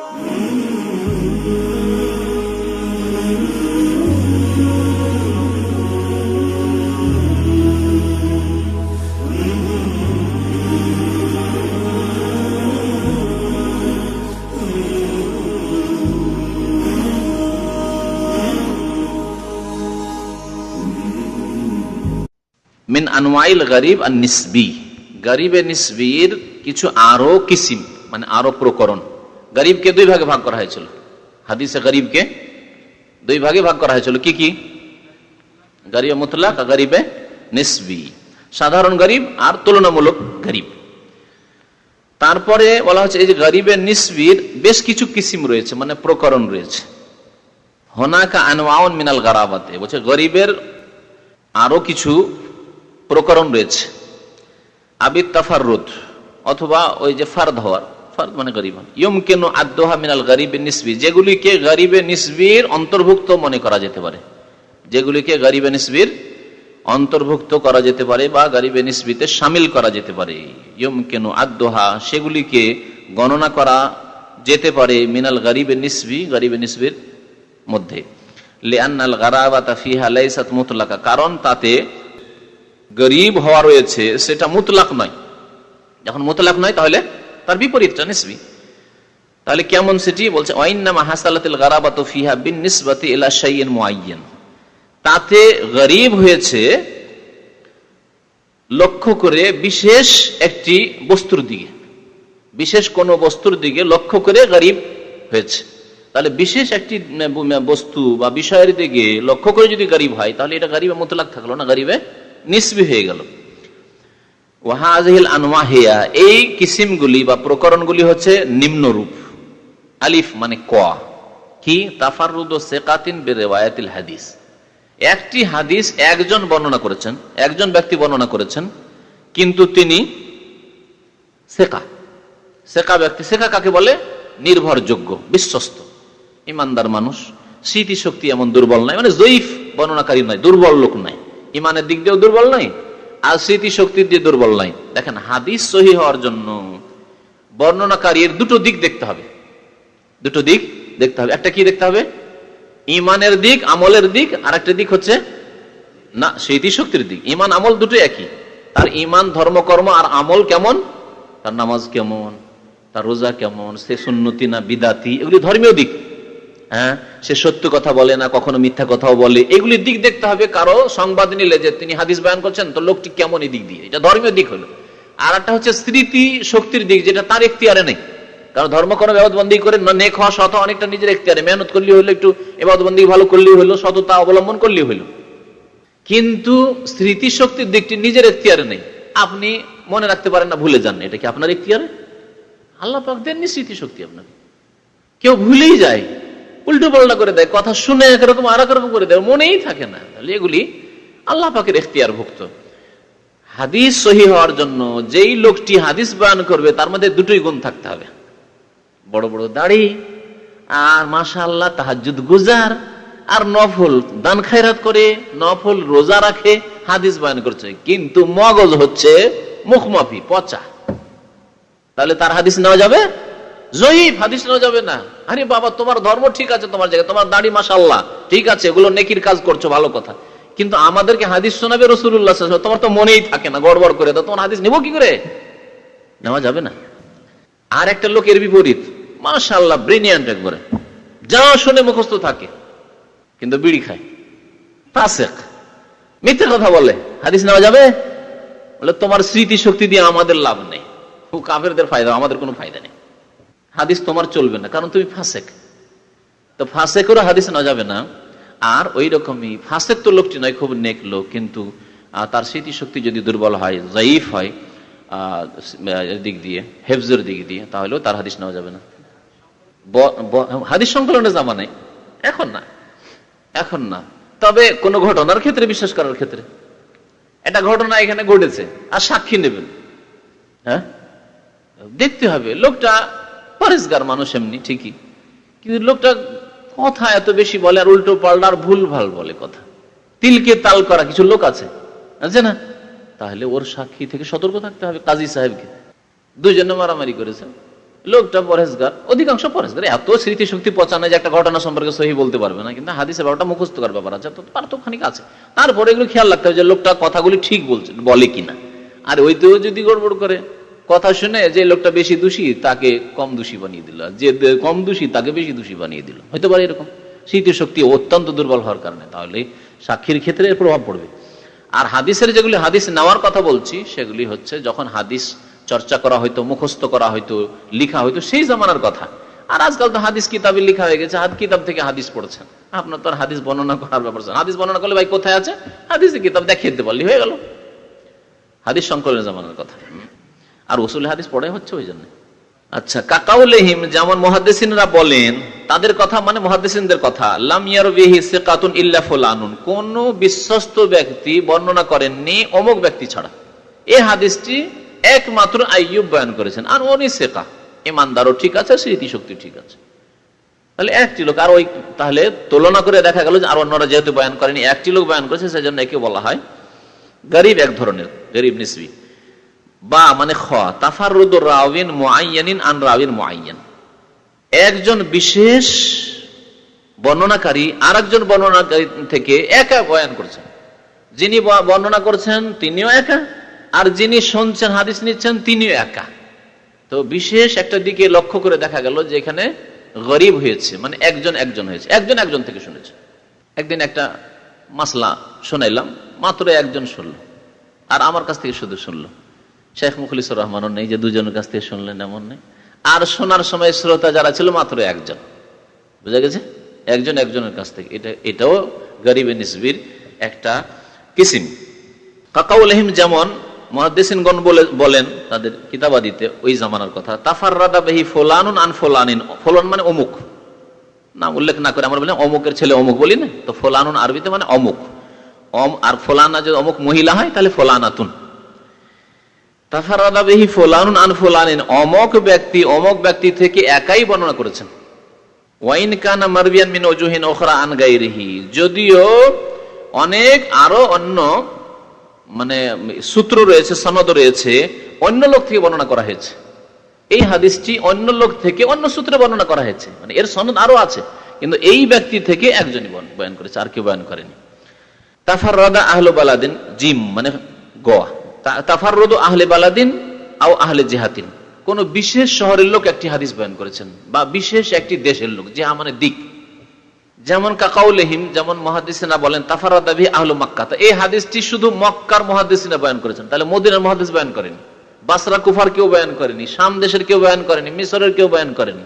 মিন আনওয়াইল গরিব আর নিসবি, গরিবে নিসবির কিছু আরো কিসিম, মানে আরো প্রকরণ। গরিবকে দুই ভাগে ভাগ করা হয়েছিল, হাদিসে গরিবকে দুই ভাগে ভাগ করা হয়েছিল। কি কি? গরিবে মুতলাক আর গরিবে নিসবি, সাধারণ গরিব আর তুলনামূলক গরিব। তারপরে বলা হচ্ছে এই যে গরিবে নিসবির বেশ কিছু কিসিম রয়েছে, মানে প্রকরণ রয়েছে। হুনাকা আনওয়াউন মিনাল গারাবাতে, বলছে গরিবের আরো কিছু প্রকরণ রয়েছে। আবিত তাফাররুদ, অথবা ওই যে ফারদ হওয়ার, ফারদ মানে গরিব, ইয়ুমকিনু আদদুহা মিনাল গরিবে নিসবি, যেগুলিকে গরিবে নিসবির অন্তর্ভুক্ত মনে করা যেতে পারে, যেগুলিকে গরিবে নিসবির অন্তর্ভুক্ত করা যেতে পারে বা গরিবে নিসবিতে শামিল করা যেতে পারে। ইয়ুমকিনু আদদুহা, সেগুলিকে গণনা করা যেতে পারে মিনাল গরিবে নিসবি, গরিবে নিসবির মধ্যে। লিআন্নাল গারাবাতা ফিহা লাইসাত মুতলাকা, কারণ তাতে গরিব হওয়া রয়েছে সেটা মুতলাক নয়। যখন মুতলাক নয় তাহলে তার বিপরীতটা নিসবি। তাহলে কেমন সেটি? বলছে ওয়াইন্নামা হাসালাতিল গারাবাতু ফিহা বিন-নিসবাতি ইলা শাইইন মুআয়্যান, তাতে গরিব হয়েছে লক্ষ্য করে বিশেষ একটি বস্তুর দিকে, বিশেষ কোন বস্তুর দিকে লক্ষ্য করে গরিব হয়েছে। তাহলে বিশেষ একটি বস্তু বা বিষয়ের দিকে লক্ষ্য করে যদি গরিব হয় তাহলে এটা গরিবে মুতলাক থাকলো না, গরিবে নিসবি হয়ে গেল। ওয়াহাযিহিল আনওয়াহিয়া, এই কিসিমগুলি বা প্রকরণগুলি হচ্ছে নিম্নরূপ। আলিফ মানে ক, কি? তাফাররুদু সিকাতিন বিরিওয়ায়াতিল হাদিস, একটি হাদিস একজন বর্ণনা করেছেন, একজন ব্যক্তি বর্ণনা করেছেন, কিন্তু তিনি সিকা, সিকা ব্যক্তি। সিকা কাকে বলে? নির্ভরযোগ্য, বিশ্বস্ত, ইমানদার মানুষ, স্মৃতিশক্তি এমন দুর্বল নয়, মানে জয়ীফ বর্ণনাকারী নয়, দুর্বল লোক নয়, ইমানের দিক দিয়েও দুর্বল নয় আর স্মৃতিশক্তির দিয়ে দুর্বল নয়। দেখেন, হাদিস সহিহ হওয়ার জন্য বর্ণনাকারীর দুটো দিক দেখতে হবে, দুটো দিক দেখতে হবে। একটা কি দেখতে হবে? ইমানের দিক, আমলের দিক, আর একটা দিক হচ্ছে না স্মৃতিশক্তির দিক। ইমান আমল দুটো একই, তার ইমান ধর্মকর্ম আর আমল কেমন, তার নামাজ কেমন, তার রোজা কেমন, সে সুন্নতি না বিদাতি, এগুলি ধর্মীয় দিক। হ্যাঁ, সে সত্য কথা বলে না, কখনো মিথ্যা কথাও বলে, এগুলির দিক দেখতে হবে। কারো সংবাদ নিলে যে তিনি হাদিস বয়ান করছেন তো লোকটি কেমন, এই দিক দিয়ে, এটা ধর্মীয় দিক হলো। আর একটা হচ্ছে স্মৃতি শক্তির দিক, যেটা তার এখতিয়ারে নেই। কারণ ধর্ম কোনো ইবাদতবন্দি করে নেক হওয়া সত অনেকটা নিজের এখতিয়ারে, মেহনত করলেই হলো, একটু ইবাদতবন্দি ভালো করলেই হলো, সততা অবলম্বন করলেই হলো। কিন্তু স্মৃতি শক্তির দিকটি নিজের এখতিয়ারে নেই, আপনি মনে রাখতে পারেন না, ভুলে যান, এটা কি আপনার এখতিয়ারে? আল্লাহ পাক দেননি স্মৃতি শক্তি আপনাকে। কেউ ভুলেই যায়, উল্টো পাল্টা করে দেয়, কথা শুনে একরকম আর একরকম করে দেয়, মনেই থাকে না, তাহলে এগুলি আল্লাহ পাকের এখতিয়ারভুক্ত। হাদিস সহিহ হওয়ার জন্য যেই লোকটি হাদিস বয়ান করবে তার মধ্যে দুটোই গুণ থাকতে হবে, বড় বড় দাড়ি আর মাশাআল্লাহ তাহাজ্জুদ গুজার আর নফল দান খায়রাত করে, নফল রোজা রাখে, হাদিস বয়ান করছে, কিন্তু মগজ হচ্ছে মুখমাফি, পচা। তাহলে তার হাদিস নেওয়া যাবে? জয়ীফ হাদিস নেওয়া যাবে না। আরে বাবা, তোমার ধর্ম ঠিক আছে, তোমার জায়গায়, তোমার দাড়ি মাশাআল্লাহ ঠিক আছে, এগুলো নেকির কাজ করছো, ভালো কথা, কিন্তু আমাদেরকে হাদিস শোনাবে রাসূলুল্লাহ সাল্লাল্লাহু আলাইহি ওয়াসাল্লাম, তোমার তো মনেই থাকে না, গড়বড় করে দাও, তোমার হাদিস নেবো কি করে? নেওয়া যাবে না। আর একটা লোকের বিপরীত, মাশাআল্লাহ ব্রিলিয়ান্ট, একবারে যা শুনে মুখস্থ থাকে, কিন্তু বিড়ি খায়, ফাসিক, মিথ্যা কথা বলে, হাদিস নেওয়া যাবে? বলে তোমার স্মৃতি শক্তি দিয়ে আমাদের লাভ নেই, কাফেরদের ফায়দা, আমাদের কোনো ফায়দা নেই, হাদিস তোমার চলবে না, কারণ তুমি ফাসেক। তো ফাসেকেরও হাদিস নেওয়া যাবে না। আর ওই রকমই ফাসেক তো লোকটি নয়, খুব নেক লোক, কিন্তু তার স্মৃতি শক্তি যদি দুর্বল হয়, জাইফ হয় দিক দিয়ে, হেফজের দিক দিয়ে, তাহলেও তার হাদিস নেওয়া যাবে না। হাদিস সংকলনের জামানায়, এখন না, এখন না, তবে কোন ঘটনার ক্ষেত্রে, বিশ্বাস করার ক্ষেত্রে, একটা ঘটনা এখানে ঘটেছে আর সাক্ষী নেবেন, হ্যাঁ, দেখতে হবে লোকটা পরেশগার মানুষ এমনি ঠিকই, কিন্তু লোকটা কথা এত বেশি বলে আর উল্টো পাল্টা আর ভুল ভাল বলে কথা, তিলকে তাল করা কিছু লোক আছে না, তাহলে ওর সাক্ষী থেকে সতর্ক থাকতে হবে। কাজী সাহেবকে দুজনে মারামারি করেছে, লোকটা পরহেজগার, অধিকাংশ পরহেজগার, এত স্মৃতিশক্তি পচা না যে একটা ঘটনা সম্পর্কে সহি বলতে পারবে না, কিন্তু হাদিসের ব্যাপারটা মুখস্থ করার ব্যাপার আছে, তো পার্থক্যখানিক আছে। তারপরে এগুলো খেয়াল রাখতে হবে যে লোকটা কথাগুলি ঠিক বলছে বলে কিনা। আর ওইতেও যদি গড়বড় করে, কথা শুনে যে লোকটা বেশি দোষী তাকে কম দোষী বানিয়ে দিল, যে কম দোষী তাকে বেশি দোষী বানিয়ে দিল, হতে পারে এরকম স্মৃতিশক্তি অত্যন্ত দুর্বল হওয়ার কারণে। তাহলে সাক্ষীর ক্ষেত্রে এর প্রভাব পড়বে। আর হাদিসের যেগুলি হাদিস নেওয়ার কথা বলছি, সেগুলি হচ্ছে যখন হাদিস চর্চা করা হয়তো, মুখস্থ করা হয়তো, লিখা হয়তো, সেই জামানার কথা। আর আজকাল তো হাদিস কিতাবে লিখা হয়ে গেছে, কিতাব থেকে হাদিস পড়ছেন, আপনার তো আর হাদিস বর্ণনা করার ব্যাপার। হাদিস বর্ণনা করলে ভাই কোথায় আছে, হাদিসের কিতাব দেখিয়ে দিতে পারলি, হয়ে গেল। হাদিস সংকলনের জামানার কথা। আর উসুল হাদিস পড়ে হচ্ছে ওই জন্য। আচ্ছা, কাকাউলেহিম, যেমন মুহাদ্দিসিনরা বলেন, তাদের কথা মানে মুহাদ্দিসিনদের কথা, লাম ইয়ারবিহি সিকাতুন ইল্লা ফুলানুন, কোন বিশ্বস্ত ব্যক্তি বর্ণনা করেননি অমুক ব্যক্তি ছাড়া। এই হাদিসটি একমাত্র আইয়ুব বয়ান করেছেন, আর উনি সিকা, ইমানদারও ঠিক আছে, স্মৃতিশক্তি ঠিক আছে। তাহলে একটি লোক, আর ওই তাহলে তুলনা করে দেখা গেল যে আর অন্যরা যেহেতু বয়ান করেনি, একটি লোক বয়ান করেছে, সেজন্য একে বলা হয় গরিব, এক ধরনের গরিব নিসবি। বা মানে তাফাররুদু রাওয়িন মুআয়্যানিন আন রাওয়িন মুআয়্যান, একজন বিশেষ বর্ণনাকারী আরেকজন বর্ণনাকারী থেকে একা বয়ান করছেন, যিনি বর্ণনা করছেন তিনিও একা, আর যিনি শুনছেন হাদিস নিচ্ছেন তিনিও একা। তো বিশেষ একটা দিকে লক্ষ্য করে দেখা গেল যে এখানে গরিব হয়েছে, মানে একজন একজন হয়েছে, একজন একজন থেকে শুনেছে। একদিন একটা মাসলা শোনাইলাম, মাত্র একজন শুনল, আর আমার কাছ থেকে শুধু শুনলো, শেখ মুখলিসুর রহমানও নেই যে দুজনের কাছ থেকে শুনলেন, এমন নেই। আর শোনার সময় শ্রোতা যারা ছিল মাত্র একজন, বুঝা গেছে, একজন একজনের কাছ থেকে। এটাও গরিবে নিসবির একটা কিসিম। কাকাউলহিম, যেমন মুহাদ্দিসিনগণ বলেন তাদের কিতাবাদিতে ওই জামানার কথা, তাফাররাদা বিহি ফুলানুন আন ফুলানিন, ফুলান মানে অমুক, নাম উল্লেখ না করে আমরা বলি অমুকের ছেলে অমুক বলি না, তো ফুলানুন আরবিতে মানে অমুক, আর ফুলানা যদি অমুক মহিলা হয় তাহলে ফুলানাতুন। তাফাররাদা বিহি ফুলানুন আন ফুলানিন, অমুক ব্যক্তি অমুক ব্যক্তি থেকে একাই বর্ণনা করেছেন। ওয়াইন কানা মারবিয়ান মিন ওজুহিন উখরা আন গায়রিহি, যদিও অনেক আরো অন্য মানে সূত্র রয়েছে, সনদ রয়েছে, অন্য লোক থেকে বর্ণনা করা হয়েছে। এই হাদিসটি অন্য লোক থেকে অন্য সূত্রে বর্ণনা করা হয়েছে, মানে এর সনদ আরো আছে, কিন্তু এই ব্যক্তি থেকে একজনই বয়ান করেছে, আর কেউ বয়ান করেনি। তাফাররাদা আহলু বালাদিন, জিম মানে গোয়া, তাফাররুদু আহলে বালাদিন আও আহলে জিহাতিন, কোন বিশেষ শহরের লোক একটি হাদিস বয়ান করেছেন, বা বিশেষ একটি দেশের লোক, জিহা মানে দিক। যেমন কাকাউলহিম, যেমন মুহাদ্দিসিনা বলেন তাফাররাদা বিহি আহলু মক্কা, এই হাদিসটি শুধু মক্কার মুহাদ্দিসিনা বয়ান করেছেন, তাহলে মদিনার মুহাদ্দিস বয়ান করেনি, বাসরা কুফার কেউ বয়ান করেনি, শাম দেশের কেউ বয়ান করেনি, মিশরের কেউ বয়ান করেনি।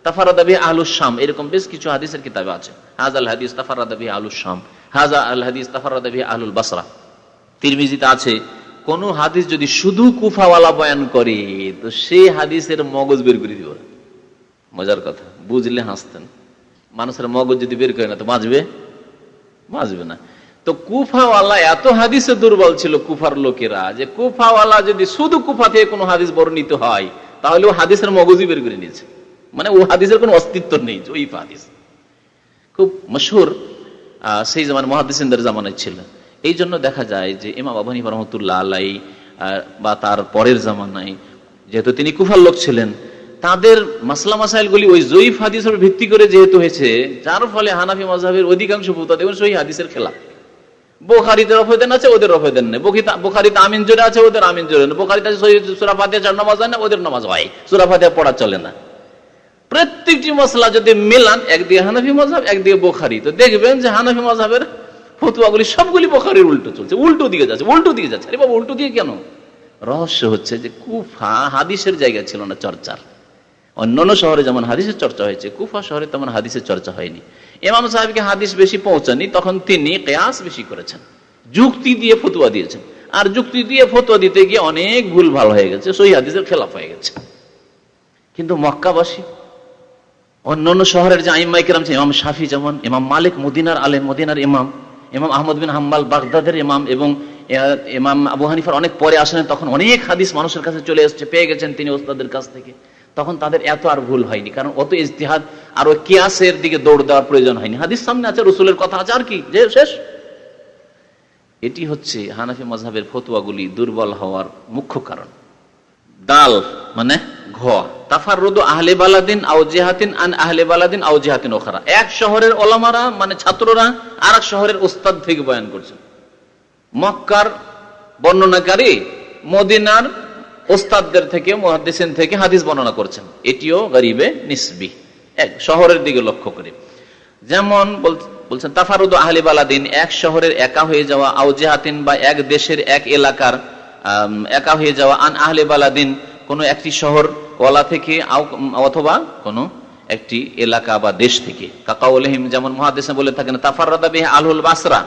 তাফাররাদা বিহি আহলুশ শাম, এরকম বেশ কিছু হাদিসের কিতাবে আছে, হাযাল হাদিস তাফাররাদা বিহি আহলুশ শাম, হাযা আল হাদিস তাফাররাদা বিহি আহলুল বাসরা। তিরমিজিতে আছে, কোন হাদিস যদি শুধু কুফাওয়ালা বয়ান করে তো সেই হাদিসের মগজ বের করে দিব। মজার কথা, বুঝলে হাসতেন। মানুষের মগজ যদি বের করে না তো বাঁচবে না। তো কুফাওয়ালা এত হাদিসে দুর্বল ছিল কুফার লোকেরা, যে কুফাওয়ালা যদি শুধু কুফা থেকে কোনো হাদিস বর্ণিত হয় তাহলে ও হাদিসের মগজই বের করে নিয়েছে, মানে ও হাদিসের কোনো অস্তিত্ব নেই, ওই হাদিস খুব মশহুর সেই জামানে মুহাদ্দিসিনদের জামানায় ছিল। এই জন্য দেখা যায় যে ইমাম আবু হানিফা রাহমাতুল্লাহ আলাইহি বা তার পরের জামানায়, যেহেতু তিনি কুফার লোক ছিলেন, তাদের মাসলা মাসাইলগুলি ওই জয়ীফ হাদিসের ভিত্তি করে যেহেতু হয়েছে, যার ফলে হানাফি মাযহাবের অধিকাংশ ফুকাহা দেখুন সহিহ হাদিসের খেলাফ। বুখারীতে রফেদান আছে, ওদের রফেদান নেই। বুখারীতে আমিন জোরে আছে, ওদের আমিন জোরে নেই। বুখারীতে সূরা ফাতিহা চার নামাজ হয় না, ওদের নামাজ হয়, সূরা ফাতিহা পড়া চলে না। প্রত্যেকটি মসলা যদি মেলান, একদিকে হানাফি মাযহাব একদিকে বুখারী, তো দেখবেন যে হানাফি মাযহাবের ফতোয়াগুলি সবগুলি বুখারীর উল্টো চলছে, উল্টো দিকে যাচ্ছে। আরে বাবা, উল্টো দিকে কেন? রহস্য হচ্ছে যে কুফা হাদিসের জায়গা ছিল না চর্চার। অন্যান্য শহরে যেমন হাদিসের চর্চা হয়েছে, কুফা শহরে তেমন হাদিসের চর্চা হয়নি। ইমাম সাহেবকে হাদিস বেশি পৌঁছানি, তখন তিনি কিয়াস বেশি করেছেন, যুক্তি দিয়ে ফতোয়া দিয়েছেন, আর যুক্তি দিয়ে ফতোয়া দিতে গিয়ে অনেক ভুল ভাল হয়ে গেছে, সহিহ হাদিসের খেলাফ হয়ে গেছে। কিন্তু মক্কাবাসী, অন্যান্য শহরের যে আইম্মায়ে কেরাম ছিলেন, ইমাম শাফি যেমন, ইমাম মালিক মদিনার আলেম, মদিনার ইমাম, ইমাম আহমদ বিন হাম্বল বাগদাদের ইমাম, এবং ইমাম আবু হানিফার অনেক পরে আসেন, তখন অনেক হাদিস মানুষের কাছে চলে এসেছে, পেয়ে গেছেন তিনি ওস্তাদের কাছ থেকে। তখন তাদের এত আর ভুল হয়নি, কারণ অত ইজতিহাদ আর ওই কিয়াসের দিকে দৌড় দেওয়ার প্রয়োজন হয়নি। হাদিস সামনে আছে, রাসূলের কথা আছে, আর কি যে শেষ। এটি হচ্ছে হানাফি মাযহাবের ফতোয়াগুলি দুর্বল হওয়ার মুখ্য কারণ। দাল মানে ঘ, তাফাররুদু আহলে বালাদিন আও জিহাতিন আন আহলে বালাদিন আও জিহাতিন উখরা, এক শহরের ওলামারা মানে ছাত্ররা আর এক শহরের ওস্তাদ থেকে বয়ান করছেন। মক্কার বর্ণনাকারী মদিনার ওস্তাদদের থেকে, মুহাদ্দিসিন থেকে হাদিস বর্ণনা করছেন, এটিও গরিবে নিসবি, এক শহরের দিকে লক্ষ্য করে। যেমন বলছেন তাফারুদু আহলে বালাদিন, এক শহরের একা হয়ে যাওয়া, আও জিহাতিন বা এক দেশের এক এলাকার একা হয়ে যাওয়া, আন আহলে বালাদিন কোন একটি শহর ওয়ালা থেকে, অথবা কোন একটি এলাকা বা দেশ থেকে। কাকাউলহিম, যেমন মুহাদ্দিসিন বলে থাকেন তাফাররাদা বিহি আহলুল বাসরা,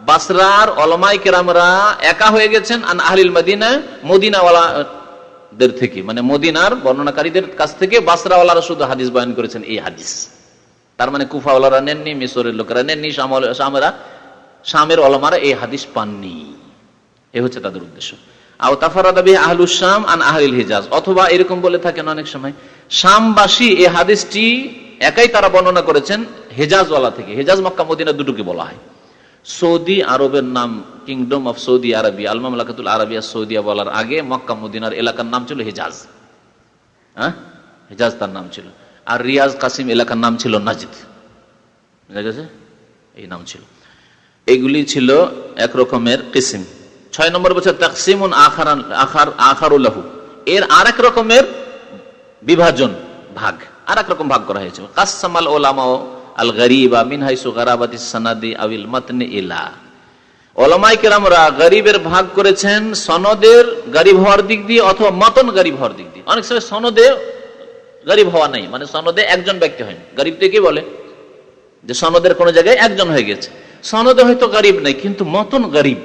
বাসরার উলামায়ে কেরামরা একা হয়ে গেছেন, আন আহলিল মদিনা, মদিনাওয়ালাদের থেকে, মানে মদিনার বর্ণনাকারীদের কাছ থেকে বাসরাওয়ালারা শুধু হাদিস বয়ান করেছেন এই হাদিস। তার মানে কুফাওয়ালারা নেননি, মিশরের লোকেরা নেননি, শামের ওলামারা এই হাদিস পাননি, এ হচ্ছে তাদের উদ্দেশ্য। আও তাফাররাদা বিহি আহলুশ শাম আন আহলিল হিজাজ, অথবা এরকম বলে থাকেন অনেক সময় শামবাসী এই হাদিসটি একাই তারা বর্ণনা করেছেন হিজাজওয়ালা থেকে। হিজাজ মক্কা মদিনা দুটোকে বলা হয়। সৌদি আরবের নাম কিংডম অফ সৌদি আরবিয়া, আল মামলাকাতুল আরাবিয়া সৌদিয়া বলার আগে মক্কা মদিনার এলাকার নাম ছিল হিজাজ, হিজাজ তার নাম ছিল। আর রিয়াজ কাসিম এলাকার নাম ছিল নাজিদ, এই নাম ছিল। এগুলি ছিল এক রকমের কিসিম। 6 নম্বর বলছে তাকসিমুন আখারুল্লাহু, এর আরেক রকমের বিভাজন, ভাগ, আরেক রকম ভাগ করা হয়েছে। কাসসামাল উলামা আল গরিবা মিন হাইসু গারাবাতিস সানাদি আবিল মাতনি ইলা, উলামায়ে কেরামরা গরিবের ভাগ করেছেন সনদের গরিব হওয়ার দিক দিয়ে অথবা মতন গরিব হওয়ার দিক দিয়ে। অনেক সময় সনদে গরিব হওয়া নাই, মানে সনদে একজন ব্যক্তি হয়নি, গরিব থেকে বলে যে সনদের কোন জায়গায় একজন হয়ে গেছে, সনদে হয়তো গরিব নাই কিন্তু মতন গরিব।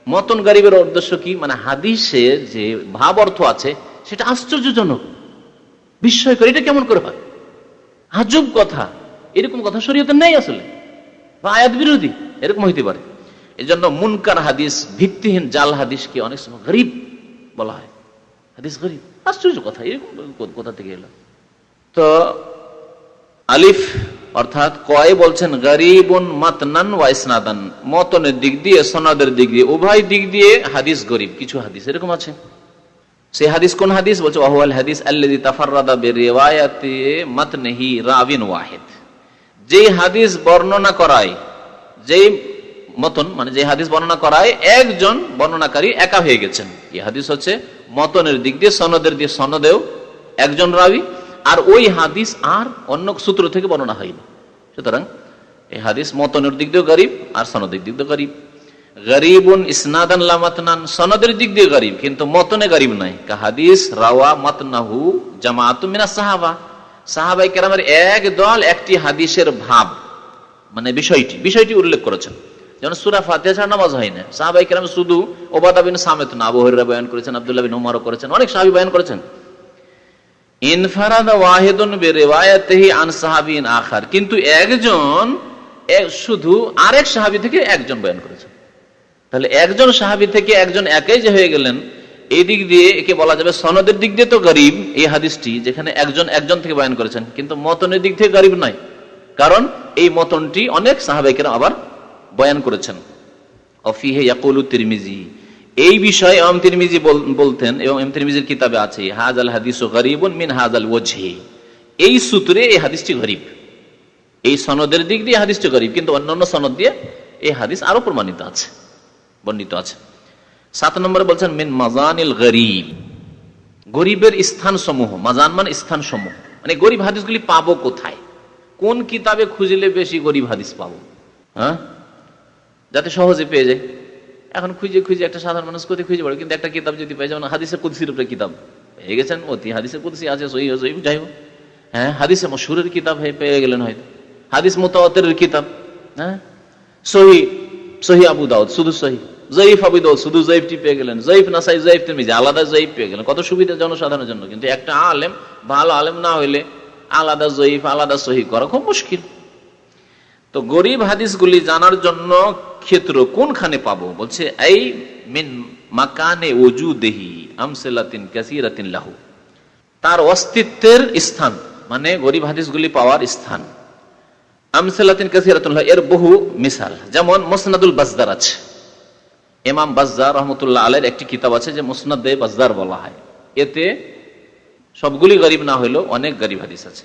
মতন গরিবের উদ্দেশ্য কি, মানে হাদিসের যে ভাব অর্থ আছে সেটা আশ্চর্যজনক, বিস্ময়কর, এটা কেমন করে হয়, আজব কথা, এরকম কথা শরীয়তে নেই আসলে, বা আয়াত বিরোধী এরকম হইতে পারে। এই জন্য মুনকার হাদিস, ভিত্তিহীন জাল হাদিসকে অনেক সময় গরিব বলা হয়, হাদিস গরিব, আশ্চর্য কথা, এরকম কোথা থেকে এলো। তো আলিফ অর্থাৎ কয় বলছেন গরিবুন মাতনান ওয়া ইসনাদান, মতনের দিক দিয়ে সনদের দিক দিয়ে উভয় দিক দিয়ে হাদিস গরিব। কিছু হাদিস এরকম আছে, সেই হাদিস কোন হাদিস বলছে ওয়াহুয়াল হাদিস আল্লাযী তাফাররাদা বিরিওয়ায়াতি মাতনিহি রাবিন ওয়াহিদ, যেই হাদিস বর্ণনা করায়, যেই মতন মানে যে হাদিস বর্ণনা করায় একজন বর্ণনাকারী একা হয়ে গেছেন, এই হাদিস হচ্ছে মতনের দিক দিয়ে, সনদের দিয়ে সনদেও একজন রাবী, আর ওই হাদিস আর অন্য সূত্র থেকে বর্ণনা হয়নি। সুতরাং এই হাদিস মতনের দিক দিয়েও গরিব আর সনদের দিক দিয়ে গরিব। গরিবুন ইসনাদান লা মাতনান, সনদের দিক দিয়ে গরিব কিন্তু মতনে গরিব নাই। কা হাদিস রাওয়া মাতনাহু জামাআতুম মিনাস সাহাবা, সাহাবায়ে কেরামের এক দল একটি হাদিসের ভাব মানে বিষয়টি উল্লেখ করেছেন। যেমন সূরা ফাতিহা ছাড়া নামাজ হয় না, সাহাবায়ে কেরাম শুধু উবাদা বিন সামিত না, আবু হুরায়রা বয়ান করেছেন, আব্দুল্লাহ বিন উমরও করেছেন, অনেক সাহাবী বয়ান করেছেন। ইনফারাদা ওয়াহিদুন বিরিওয়ায়াতিহি আন সাহাবিন আখার, কিন্তু একজন শুধু আরেক সাহাবী থেকে একজন বয়ান করেছেন। তাহলে একজন সাহাবী থেকে একজন একাই যে হয়ে গেলেন, এই দিক দিয়ে একে বলা যাবে সনদের দিক দিয়ে তো গরিব এই হাদিসটি, যেখানে একজন থেকে বয়ান করেছেন, কিন্তু মতনের দিক থেকে গরিব নয়, কারণ এই মতনটি অনেক সাহাবায়ে কেরাম আবার বয়ান করেছেন। অফিহে ইয়াকুলু তিরমিজি, এই বিষয়ে ইমাম তিরমিজি বলতেন, এবং ইমাম তিরমিজির কিতাবে আছে হাযাল হাদিসু গরীবুন মিন হাযাল ওয়াজহি, এই সূত্রে এই হাদিসটি গরীব, এই সনদের দিক দিয়ে হাদিসটি গরীব, কিন্তু অন্যান্য সনদ দিয়ে এই হাদিস আরো প্রমাণিত আছে, বর্ণিত আছে। 7 নম্বরে বলছেন মিন মাজানিল গরীব, গরীবের স্থান সমূহ, মাজান মানে স্থান সমূহ, মানে গরীব হাদিসগুলি পাবো কোথায়, কোন কিতাবে খুঁজলে বেশি গরীব হাদিস পাবো, যাতে সহজে পেয়ে যায়। এখন খুঁজে একটা সাধারণ মানুষ কোথায় খুঁজে পড়ে, কিন্তু একটা কিতাব যদি পাই, যেমন হাদিসে কুদসির উপরে কিতাব পেয়ে গেছেন, অতি হাদিসে কুদসি আছে, সহিহ জয়ীফ, যাই হোক, হাদিসে মশহুরের কিতাব পেয়ে গেলেন, হয়তো হাদিস মুতাওয়াতিরের কিতাব, সহিহ আবু দাউদ শুধু সহিহ, জয়ীফ আবু দাউদ শুধু জয়ীফটি পেয়ে গেলেন, জয়ীফ নাসাই, জয়ীফ তিরমিজি আলাদা জয়ীফ পেয়ে গেলেন, কত সুবিধা জনসাধারণের জন্য। কিন্তু একটা আলেম, ভালো আলেম না হইলে আলাদা জয়ীফ আলাদা সহিহ করা খুব মুশকিল। তো গরীব হাদিসগুলি জানার জন্য ক্ষেত্র কোনখানে পাবো, বলছে এই মিন মাকানে ওজুদেহি আমসালাতিন কাসীরাতিন লাহু, তার অস্তিত্বের স্থান, মানে গরীব হাদিসগুলি পাওয়ার স্থান। আমসালাতিন কাসীরাতুন লাহু, এর বহু মিসাল, যেমন মুসনাদুল বাজদার আছে, ইমাম বাজ্জার রহমতুল্লাহ আলাইহির একটি কিতাব আছে যে মুসনাদে বাজ্জার বলা হয়। এতে সবগুলি গরিব না হইলেও অনেক গরিব হাদিস আছে।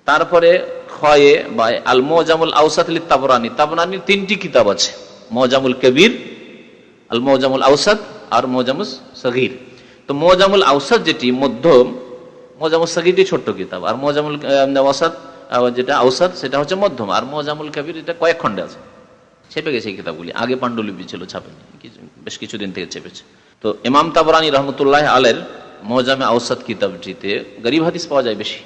তারপরে খয়ে বা আল মুজামুল আওসাত লিত তাবরানী, তাবরানীর 3টি কিতাব আছে, মুজামুল কবির, আল মুজামুল আওসাত আর মুজামুল সগীর। তো মুজামুল আওসাত যেটি মধ্যম, মুজামুল সগীরটি ছোট্ট কিতাব, আর মুজামুল আওসাত যেটা আওসাত সেটা হচ্ছে মধ্যম, আর মুজামুল কবির এটা কয়েক খণ্ডে আছে, ছেপে গেছে এই কিতাবগুলি। আগে পাণ্ডুলিপি ছিল, ছাপেনি, বেশ কিছুদিন থেকে চেপেছে। তো ইমাম তাবরানী রহমতুল্লাহ আলের মুজামে আওসাত কিতাবটিতে গরিব হাদিস পাওয়া যায় বেশি।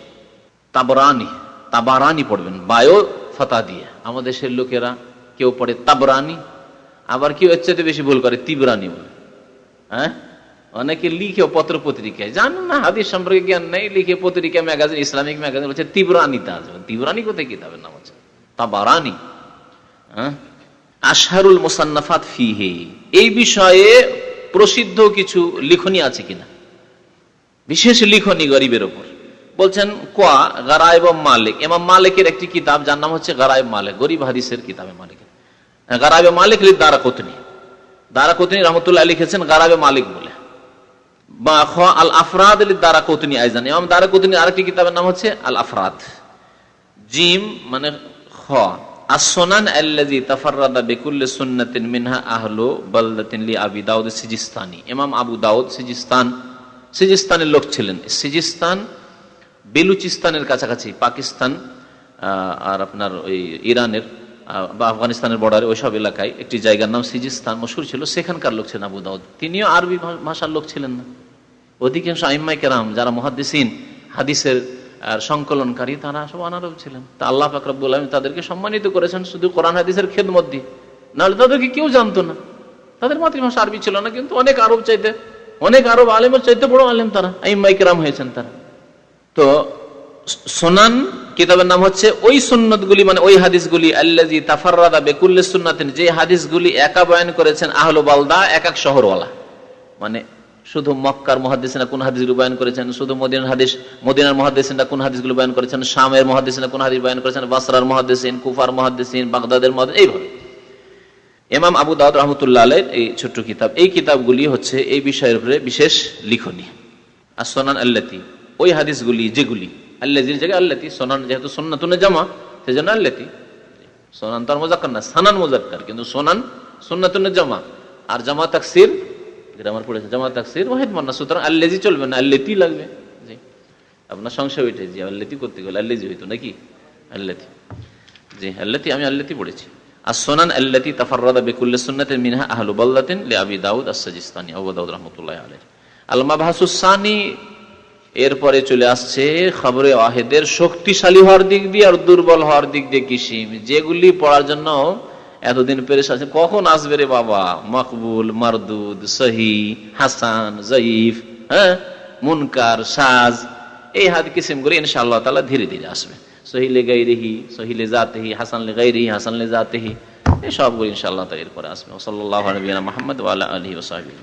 তাবারানি পড়বেন, বায়ো ফাতা দিয়ে। আমাদের দেশের লোকেরা কেউ পড়ে তাবরানি, আবার কেউ এর চাইতে বেশি ভুল করে তিবরানি বলে। হ্যাঁ, অনেকে লিখে পত্র পত্রিকায়, জানেন না হাদিস সম্পর্কে জ্ঞান নেই, লিখে পত্রিকা ম্যাগাজিন, ইসলামিক ম্যাগাজিন বলছে তিবরানিতে আসবে। তিবরানি কোথায় কিতাবের নাম আছে? তাবারানি। হ্যাঁ, আশহারুল মুসান্নাফাত ফিহি, এই বিষয়ে প্রসিদ্ধ কিছু লিখনি আছে কিনা, বিশেষ লিখনি গরিবের ওপর। বলছেন কোয়া গারায়েব মালিক, ইমাম মালিকের একটি কিতাব যার নাম হচ্ছে গারায়েব মালিক, গরিব হাদিসের কিতাবে মালিক। গারায়েব মালিক লিদ দারাকুতনি, দারাকুতনি রহমতুল্লাহ লিখেছেন গারায়েব মালিক বলে। বা খ আল আফরাদ লিদ দারাকুতনি আইজান, ইমাম দারাকুতনি আরেকটি কিতাবের নাম হচ্ছে আল আফরাদ। জিম মানে খ as-sunan allazi tafarrada bi kulli sunnatin minha ahlu baldatin li abi daud সিজিস্তানি। ইমাম আবু দাউদ সিজিস্তানের লোক ছিলেন। সিজিস্তান বেলুচিস্তানের কাছাকাছি, পাকিস্তান আর আপনার ওই ইরানের বা আফগানিস্তানের বর্ডারে ওইসব এলাকায় একটি জায়গার নাম সিজিস্তান মশহুর ছিল, সেখানকার লোক ছিলেন আবু দাউদ। তিনিও আরবি ভাষার লোক ছিলেন না। অধিকাংশ আইম্মায়ে কেরাম যারা মুহাদ্দিসিন, হাদিসের আর সংকলনকারী, তারা সব অনারব ছিলেন। তা আল্লাহ পাক রব্বুল আলামিন তাদেরকে সম্মানিত করেছেন শুধু কোরআন হাদিসের খেদমত দিয়ে, নাহলে তাদেরকে কেউ জানতো না। তাদের মাতৃভাষা আরবি ছিল না, কিন্তু অনেক আরব আলেমের চাইতে বড় আলেম তারা, আইম্মায়ে কেরাম হয়েছেন তারা। তো সুনান কিতাবের নাম হচ্ছে ওই সুন্নতগুলি, মানে ওই হাদিসগুলি আল্লাযী তাফাররাদা বিকুল্লি সুন্নাতিন, যে হাদিসগুলি একা বয়ান করেছেন আহলু বালদা, এক এক শহরওয়ালা। মানে শুধু মক্কার মুহাদ্দিসিনরা কোন হাদিসগুলো বয়ান করেছেন, শুধু মদিনার মুহাদ্দিসিনরা কোন হাদিসগুলো বয়ান করেছেন, শামের মুহাদ্দিসিনরা কোন হাদিস বয়ান করেছেন, বাসরার মুহাদ্দিসিন, কুফার মুহাদ্দিসিন, বাগদাদের মুহাদ্দিসিন, এইভাবে। ইমাম আবু দাউদ রাহমাতুল্লাহ আলাইহির এই ছোট্ট কিতাব, এই কিতাবগুলি হচ্ছে এই বিষয়ের উপরে বিশেষ লিখনি। as-sunan allati, ওই হাদিসগুলি যেগুলি, আল্লাযির জায়গায় আল্লাতি, সুনান যেহেতু সুন্নাতুন জামা সেজন্য আল্লাতি। সুনান তার মুযাক্কার না, সানান মুযাক্কার, কিন্তু সুনান সুন্নাতুন জামা। আর জামা তাকসির গ্রামার পড়েছে, জামা তাকসির ওয়াহিদ মুন্নাস, সুতরাং আল্লাযি চলবে না, আল্লাতি লাগবে। জি, আপনার সংশয় ওইটাই যে আল্লাতি করতে গেলে আল্লাযি হইতো নাকি আল্লাতি। জি, আল্লাতি, আমি আল্লাতি পড়েছি। as-sunan allati tafarrada bikulli sunnatin minha ahlu baldatin li abi daud as-sijistani, Abu দাউদ রাহমাতুল্লাহ আলাইহি। আল-মাবহাসুস সানি, এরপরে চলে আসছে খবরে ওয়াহিদের শক্তিশালী হওয়ার দিক দিয়ে আর দুর্বল হওয়ার দিক দিয়ে কিসিম, যেগুলি পড়ার জন্য এতদিন পেরেশান আছে, কখন আসবে রে বাবা, মকবুল, মারদুদ, সহি, হাসান, জয়ীফ, হ্যাঁ, মুনকার, সাজ, এই হাদিস কিসিমগুলি ইনশাআল্লাহ তাআলা ধীরে ধীরে আসবে। সহি লে গায়রিহি, সহি লে জাতিহি, হাসান লে গায়রিহি, হাসান লে জাতিহি, এই সবগুলো ইনশাআল্লাহ তাআলা এরপরে আসবে। সাল্লাল্লাহু আলাইহি ওয়া সাল্লাম মুহাম্মদ ওয়া আলা আলিহি ওয়া সাহবিহি।